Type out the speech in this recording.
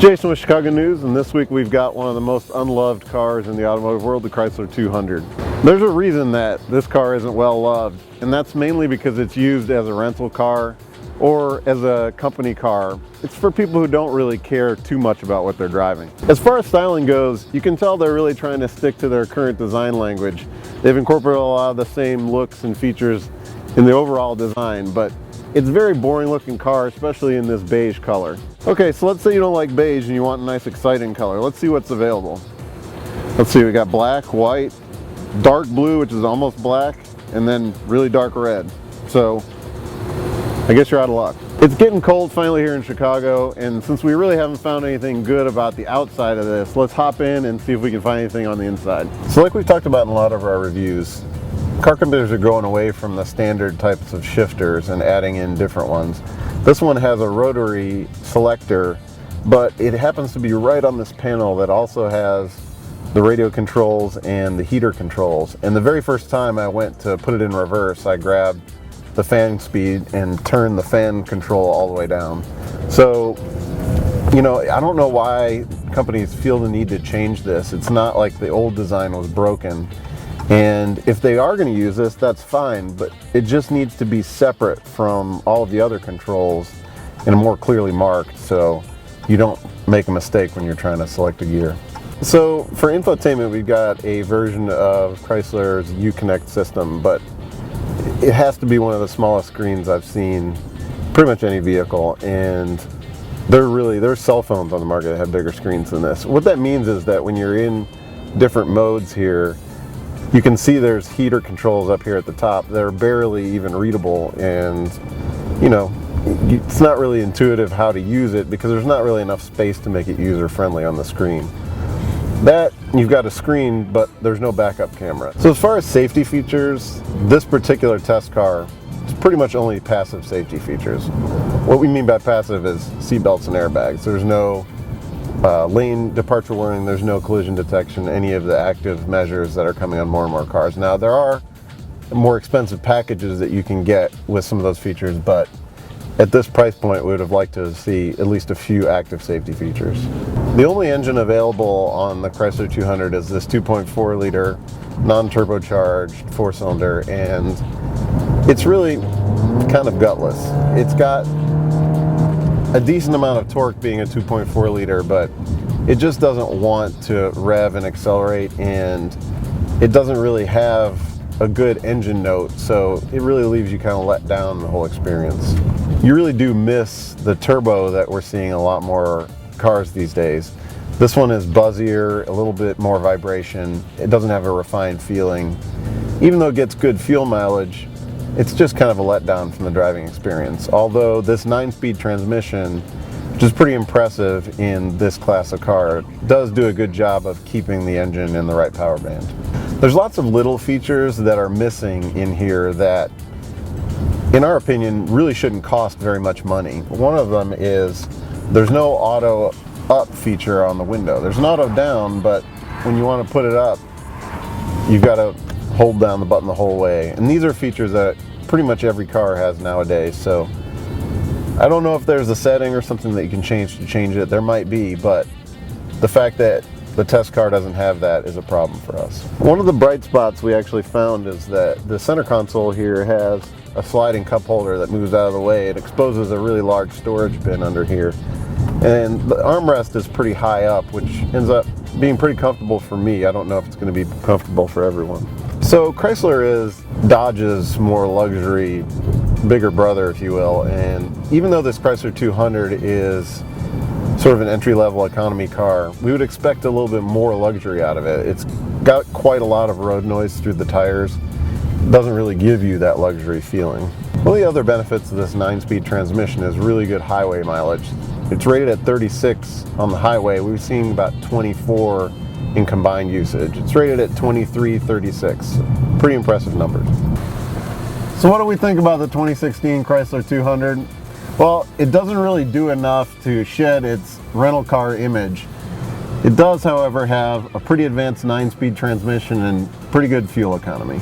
Jason with Chicago News, and this week we've got one of the most unloved cars in the automotive world, the Chrysler 200. There's a reason that this car isn't well loved, and that's mainly because it's used as a rental car or as a company car. It's for people who don't really care too much about what they're driving. As far as styling goes, you can tell they're really trying to stick to their current design language. They've incorporated a lot of the same looks and features in the overall design, but it's a very boring looking car, especially in this beige color. Okay, so let's say you don't like beige and you want a nice exciting color. Let's see what's available. Let's see, we got black, white, dark blue, which is almost black, and then really dark red. So I guess you're out of luck. It's getting cold finally here in Chicago, and since we really haven't found anything good about the outside of this, let's hop in and see if we can find anything on the inside. So like we've talked about in a lot of our reviews, car companies are going away from the standard types of shifters and adding in different ones. This one has a rotary selector, but it happens to be right on this panel that also has the radio controls and the heater controls. And the very first time I went to put it in reverse, I grabbed the fan speed and turned the fan control all the way down. So, you know, I don't know why companies feel the need to change this. It's not like the old design was broken. And if they are going to use this, that's fine, but it just needs to be separate from all of the other controls and more clearly marked so you don't make a mistake when you're trying to select a gear. So for infotainment, we've got a version of Chrysler's Uconnect system, but it has to be one of the smallest screens I've seen pretty much any vehicle, and there's cell phones on the market that have bigger screens than this. What that means is that when you're in different modes here, you can see there's heater controls up here at the top. They're barely even readable, and you know, it's not really intuitive how to use it because there's not really enough space to make it user-friendly on the screen. That, you've got a screen, but there's no backup camera. So as far as safety features, this particular test car is pretty much only passive safety features. What we mean by passive is seat belts and airbags. There's no lane departure warning, there's no collision detection, any of the active measures that are coming on more and more cars. Now there are more expensive packages that you can get with some of those features, but at this price point we would have liked to see at least a few active safety features. The only engine available on the Chrysler 200 is this 2.4 liter non-turbocharged 4-cylinder, and it's really kind of gutless. It's got a decent amount of torque being a 2.4 liter, but it just doesn't want to rev and accelerate, and it doesn't really have a good engine note, so it really leaves you kind of let down the whole experience. You really do miss the turbo that we're seeing in a lot more cars these days. This one is buzzier, a little bit more vibration. It doesn't have a refined feeling. Even though it gets good fuel mileage, it's just kind of a letdown from the driving experience. Although this 9-speed transmission, which is pretty impressive in this class of car, does do a good job of keeping the engine in the right power band. There's lots of little features that are missing in here that, in our opinion, really shouldn't cost very much money. One of them is there's no auto up feature on the window. There's an auto down, but when you want to put it up, you've got to hold down the button the whole way. And these are features that pretty much every car has nowadays, so I don't know if there's a setting or something that you can change to change it. There might be, but the fact that the test car doesn't have that is a problem for us. One of the bright spots we actually found is that the center console here has a sliding cup holder that moves out of the way. It exposes a really large storage bin under here, and the armrest is pretty high up, which ends up being pretty comfortable for me. I don't know if it's going to be comfortable for everyone. So Chrysler is Dodge's more luxury, bigger brother, if you will, and even though this Chrysler 200 is sort of an entry-level economy car, we would expect a little bit more luxury out of it. It's got quite a lot of road noise through the tires. It doesn't really give you that luxury feeling. One of the other benefits of this 9-speed transmission is really good highway mileage. It's rated at 36 on the highway. We've seen about 24 in combined usage. It's rated at 2336. Pretty impressive numbers. So what do we think about the 2016 Chrysler 200? Well, it doesn't really do enough to shed its rental car image. It does, however, have a pretty advanced 9-speed transmission and pretty good fuel economy.